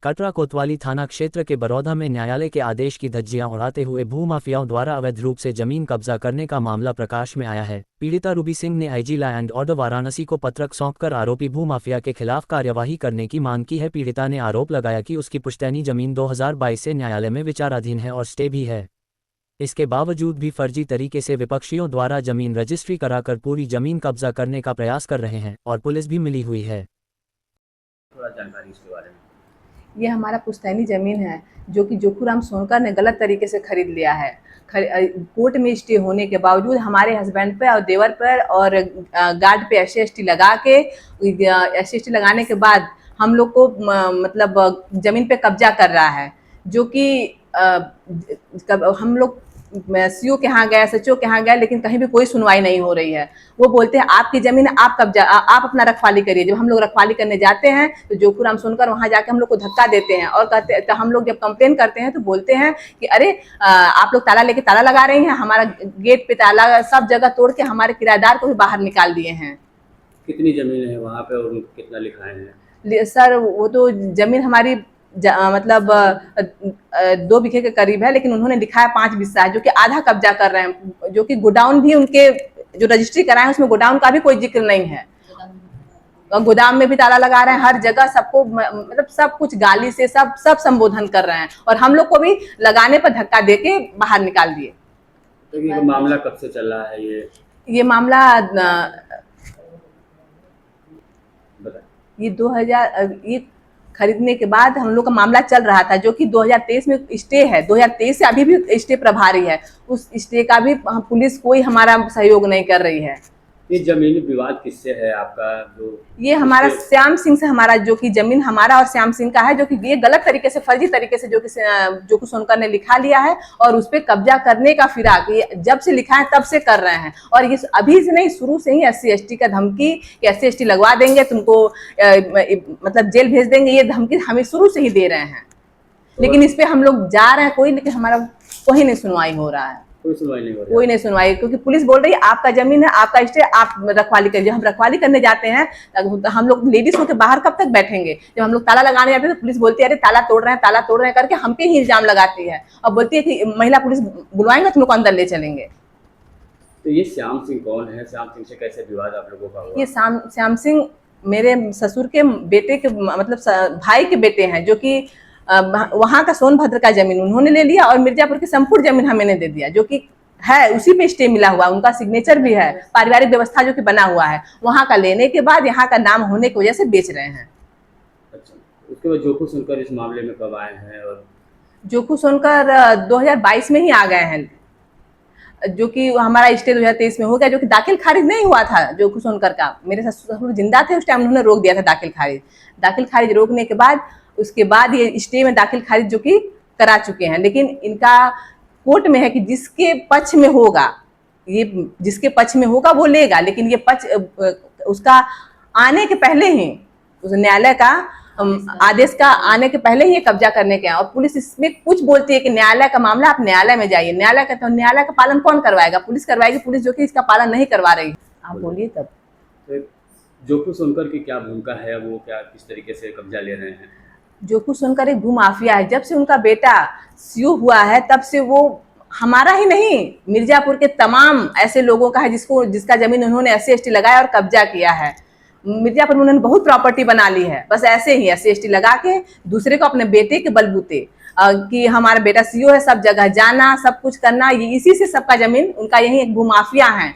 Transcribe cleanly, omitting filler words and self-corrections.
कटरा कोतवाली थाना क्षेत्र के बरौधा में न्यायालय के आदेश की धज्जियां उड़ाते हुए भूमाफियाओं द्वारा अवैध रूप से जमीन कब्जा करने का मामला प्रकाश में आया है। पीड़िता रूबी सिंह ने IG law and order Varanasi को पत्रक सौंपकर आरोपी भूमाफिया के खिलाफ कार्यवाही करने की मांग की है। पीड़िता ने आरोप लगाया कि उसकी पुश्तैनी जमीन 2022 से न्यायालय में विचाराधीन है और स्टे भी है। इसके बावजूद भी फर्जी तरीके से विपक्षियों द्वारा जमीन रजिस्ट्री कराकर पूरी जमीन कब्जा करने का प्रयास कर रहे हैं और पुलिस भी मिली हुई है। थोड़ा जानकारी इसके बारे में। ये हमारा पुश्तैनी ज़मीन है जो कि जोखूराम सोनकर ने गलत तरीके से खरीद लिया है। कोर्ट में स्टे होने के बावजूद हमारे हस्बैंड पे और देवर पर और गार्ड पे SC लगा के SC लगाने के बाद हम लोग को मतलब ज़मीन पे कब्जा कर रहा है, जो कि हम लोग CO के यहाँ गए, SHO के यहाँ गए, लेकिन कहीं भी कोई सुनवाई नहीं हो रही है। वो बोलते हैं आपकी ज़मीन है, आप कब्जा, आप अपना रखवाली करिए। जब हम लोग रखवाली करने जाते हैं तो जोखूराम सुनकर वहाँ जाके हम लोग को धक्का देते हैं और कहते, तो हम लोग जब कंप्लेन करते हैं तो बोलते हैं कि अरे आप लोग ताला लेके ताला लगा रही हैं, हमारा गेट पे ताला, सब जगह तोड़ के हमारे किराएदार को भी बाहर निकाल दिए हैं। कितनी जमीन है वहाँ पे और कितना लिखाए हैं? सर वो तो ज़मीन हमारी मतलब 2 बीघे के करीब है, लेकिन उन्होंने लिखा है 5 बिस्सा है, जो कि आधा कब्जा कर रहे हैं। जो कि गोडाउन भी उनके जो रजिस्ट्री कराए हैं उसमें गोडाउन का भी कोई जिक्र नहीं है। गोदाम में भी ताला लगा रहे हैं, हर जगह सबको मतलब सब कुछ गाली से सब संबोधन कर रहे हैं और हम लोग को भी लगाने पर धक्का देके बाहर निकाल दिए। तो ये मामला कब से चल रहा है? ये मामला ये 2000 ये खरीदने के बाद हम लोग का मामला चल रहा था, जो कि 2023 में स्टे है। 2023 से अभी भी स्टे प्रभारी है। उस स्टे का भी पुलिस कोई हमारा सहयोग नहीं कर रही है। ये जमीनी विवाद किससे है आपका? जो ये हमारा श्याम सिंह से, हमारा जो कि जमीन हमारा और श्याम सिंह का है, जो कि ये गलत तरीके से, फर्जी तरीके से जो कि सोनकर ने लिखा लिया है और उस पर कब्जा करने का फिराक ये जब से लिखा है तब से कर रहे हैं। और ये अभी से नहीं, शुरू से ही SC/ST का धमकी कि SC/ST लगवा देंगे, तुमको मतलब जेल भेज देंगे, ये धमकी हमें शुरू से ही दे रहे हैं। लेकिन इस पे हम लोग जा रहे हैं कोई, लेकिन हमारा कोई नहीं सुनवाई हो रहा है। कोई सुनवाई नहीं हो रही? कोई नहीं सुनवाई, क्योंकि पुलिस बोल रही है आपका जमीन है, आपका स्टे, आप रखवाली करिए। हम रखवाली करने जाते हैं, हम लोग लेडीज होकर बाहर कब तक बैठेंगे? जब हम लोग ताला लगाने जाते हैं तो पुलिस बोलती है अरे ताला तोड़ रहे हैं, ताला तोड़ रहे हैं करके हम पे ही इल्जाम लगाती है और बोलती है कि महिला पुलिस बुलवाएंगे तुम लोग को अंदर ले चलेंगे। तो ये श्याम सिंह कौन है? श्याम सिंह से कैसे विवाद आप लोगों का हुआ? ये श्याम सिंह मेरे ससुर के बेटे के मतलब भाई के बेटे हैं, जो कि वहाँ का सोनभद्र का जमीन उन्होंने ले लिया और मिर्जापुर की संपूर्ण जमीन हमें दे दिया, जो कि है उसी पे स्टे मिला हुआ, उनका सिग्नेचर भी है, पारिवारिक व्यवस्था जो कि बना हुआ है। वहाँ का लेने के बाद यहाँ का नाम होने की वजह से बेच रहे हैं। अच्छा, उसके बाद जोखू सुनकर इस मामले में कब आए हैं? और जोखू सुनकर 2022 में ही आ गए हैं, जो कि हमारा स्टे 2023 में हो गया, जो कि दाखिल खारिज नहीं हुआ था जोखू सुनकर का। मेरे ससुर जिंदा थे उस टाइम, उन्होंने रोक दिया था दाखिल खारिज। दाखिल खारिज रोकने के बाद उसके बाद ये स्टे में दाखिल खारिज जो कि करा चुके हैं, लेकिन इनका कोर्ट में है कि जिसके पक्ष में होगा, ये जिसके पक्ष में होगा वो लेगा, लेकिन ये पक्ष उसका आने के पहले ही, उस न्यायालय का आदेश का आने के पहले ही ये कब्जा करने के हैं। और पुलिस इसमें कुछ बोलती है कि न्यायालय का मामला, आप न्यायालय में जाइए। न्यायालय का, तो न्यायालय का पालन कौन करवाएगा? पुलिस करवाएगी, पुलिस जो कि इसका पालन नहीं करवा रही। आप बोलिए तब। तो जोखू सुनकर की क्या भूमिका है? वो क्या किस तरीके से कब्जा ले रहे हैं? जोखू सुनकर एक भूमाफिया है। जब से उनका बेटा CO हुआ है तब से वो हमारा ही नहीं, मिर्जापुर के तमाम ऐसे लोगों का है जिसका जमीन उन्होंने SC/ST लगाया और कब्जा किया है। मिर्जापुर में उन्होंने बहुत प्रॉपर्टी बना ली है, बस ऐसे ही SC/ST लगा के दूसरे को अपने बेटे के बलबूते कि हमारा बेटा CO है, सब जगह जाना, सब कुछ करना, ये इसी से सबका जमीन, उनका यही एक भूमाफिया है